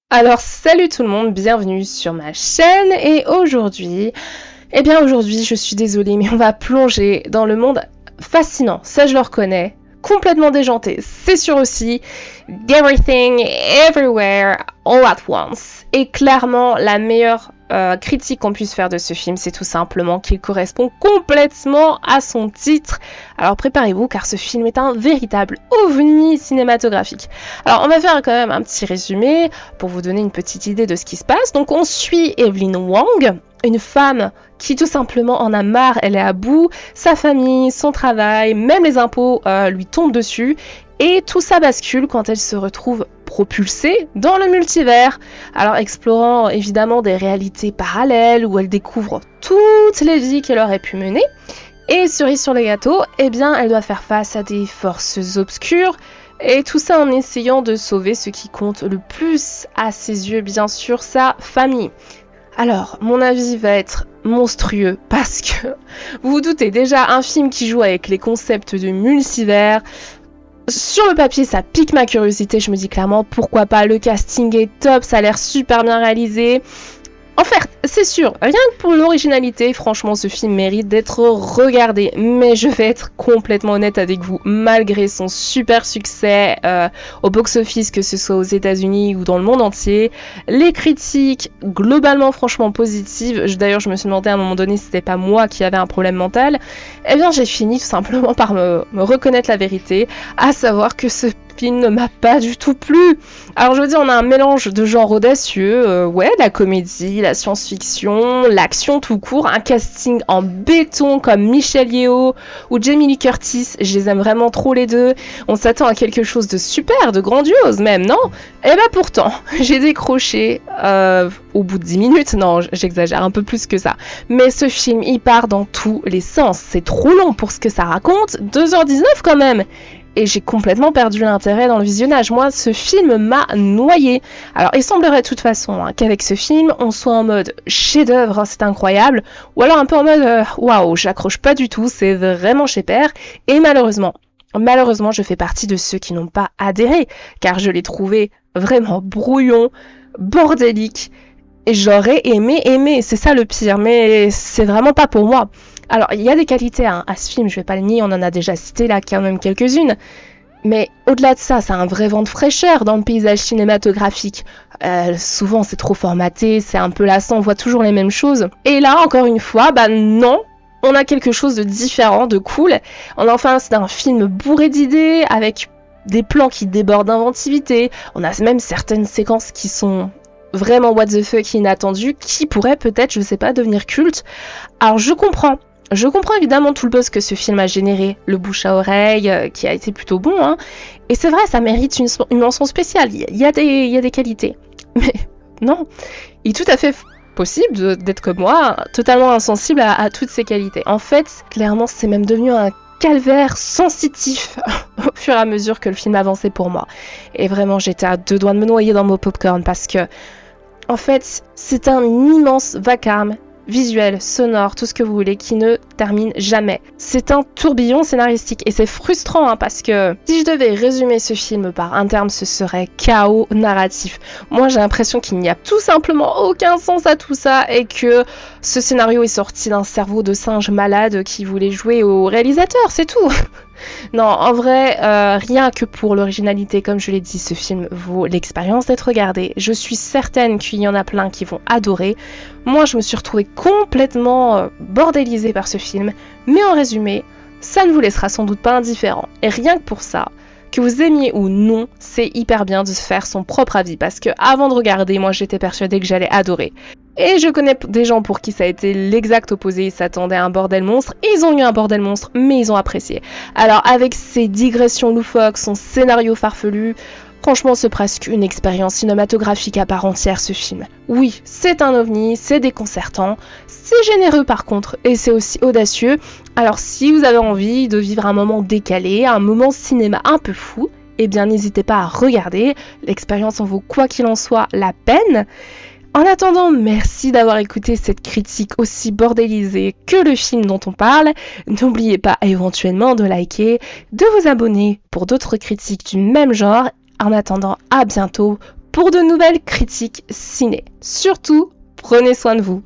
Alors salut tout le monde, bienvenue sur ma chaîne et aujourd'hui, je suis désolée mais on va plonger dans le monde fascinant, ça je le reconnais, complètement déjanté, c'est sûr aussi, Everything, Everywhere, All at Once. Et clairement la meilleure critique qu'on puisse faire de ce film, c'est tout simplement qu'il correspond complètement à son titre. Alors préparez-vous car ce film est un véritable ovni cinématographique. Alors on va faire quand même un petit résumé pour vous donner une petite idée de ce qui se passe. Donc on suit Evelyn Wang, une femme qui tout simplement en a marre, elle est à bout, sa famille, son travail, même les impôts lui tombent dessus. Et tout ça bascule quand elle se retrouve propulsée dans le multivers. Alors explorant évidemment des réalités parallèles où elle découvre toutes les vies qu'elle aurait pu mener. Et cerise sur le gâteau, elle doit faire face à des forces obscures. Et tout ça en essayant de sauver ce qui compte le plus à ses yeux, bien sûr, sa famille. Alors, mon avis va être monstrueux parce que vous vous doutez déjà un film qui joue avec les concepts de multivers. Sur le papier, ça pique ma curiosité, je me dis clairement pourquoi pas, le casting est top, ça a l'air super bien réalisé. En fait, c'est sûr, rien que pour l'originalité, franchement, ce film mérite d'être regardé. Mais je vais être complètement honnête avec vous, malgré son super succès au box-office, que ce soit aux États-Unis ou dans le monde entier, les critiques globalement franchement positives. D'ailleurs, je me suis demandé à un moment donné si c'était pas moi qui avais un problème mental. J'ai fini tout simplement par me reconnaître la vérité, à savoir que ce film ne m'a pas du tout plu. Alors je veux dire, on a un mélange de genres audacieux, la comédie, la science-fiction, l'action tout court, un casting en béton comme Michelle Yeoh ou Jamie Lee Curtis, je les aime vraiment trop les deux, on s'attend à quelque chose de super, de grandiose même, non? Pourtant, j'ai décroché au bout de 10 minutes, non j'exagère un peu plus que ça, mais ce film il part dans tous les sens, c'est trop long pour ce que ça raconte, 2h19 quand même. Et j'ai complètement perdu l'intérêt dans le visionnage. Moi, ce film m'a noyé. Alors, il semblerait de toute façon qu'avec ce film, on soit en mode chef-d'œuvre, c'est incroyable, ou alors un peu en mode waouh, j'accroche pas du tout, c'est vraiment chez père. Et malheureusement, je fais partie de ceux qui n'ont pas adhéré, car je l'ai trouvé vraiment brouillon, bordélique. Et j'aurais aimé, c'est ça le pire, mais c'est vraiment pas pour moi. Alors, il y a des qualités à ce film, je vais pas le nier, on en a déjà cité là quand même quelques-unes. Mais au-delà de ça, c'est un vrai vent de fraîcheur dans le paysage cinématographique. Souvent, c'est trop formaté, c'est un peu lassant, on voit toujours les mêmes choses. Et là, encore une fois, non, on a quelque chose de différent, de cool. C'est un film bourré d'idées, avec des plans qui débordent d'inventivité. On a même certaines séquences qui sont vraiment what the fuck inattendues, qui pourraient peut-être, je sais pas, devenir culte. Alors, je comprends évidemment tout le buzz que ce film a généré, le bouche à oreille, qui a été plutôt bon, hein. Et c'est vrai, ça mérite une mention spéciale, il y a des qualités. Mais non, il est tout à fait possible d'être comme moi, totalement insensible à toutes ces qualités. En fait, clairement, c'est même devenu un calvaire sensitif au fur et à mesure que le film avançait pour moi. Et vraiment, j'étais à deux doigts de me noyer dans mon popcorn parce que, en fait, c'est un immense vacarme visuel, sonore, tout ce que vous voulez, qui ne termine jamais. C'est un tourbillon scénaristique et c'est frustrant parce que si je devais résumer ce film par un terme, ce serait chaos narratif. Moi, j'ai l'impression qu'il n'y a tout simplement aucun sens à tout ça et que ce scénario est sorti d'un cerveau de singe malade qui voulait jouer au réalisateur, c'est tout. Non, en vrai, rien que pour l'originalité, comme je l'ai dit, ce film vaut l'expérience d'être regardé. Je suis certaine qu'il y en a plein qui vont adorer. Moi, je me suis retrouvée complètement bordélisée par ce film. Mais en résumé, ça ne vous laissera sans doute pas indifférent. Et rien que pour ça, que vous aimiez ou non, c'est hyper bien de se faire son propre avis. Parce que avant de regarder, moi, j'étais persuadée que j'allais adorer. Et je connais des gens pour qui ça a été l'exact opposé, ils s'attendaient à un bordel monstre, ils ont eu un bordel monstre, mais ils ont apprécié. Alors avec ses digressions loufoques, son scénario farfelu, franchement c'est presque une expérience cinématographique à part entière ce film. Oui, c'est un ovni, c'est déconcertant, c'est généreux par contre, et c'est aussi audacieux. Alors si vous avez envie de vivre un moment décalé, un moment cinéma un peu fou, eh bien n'hésitez pas à regarder, l'expérience en vaut quoi qu'il en soit la peine. En attendant, merci d'avoir écouté cette critique aussi bordélisée que le film dont on parle. N'oubliez pas éventuellement de liker, de vous abonner pour d'autres critiques du même genre. En attendant, à bientôt pour de nouvelles critiques ciné. Surtout, prenez soin de vous.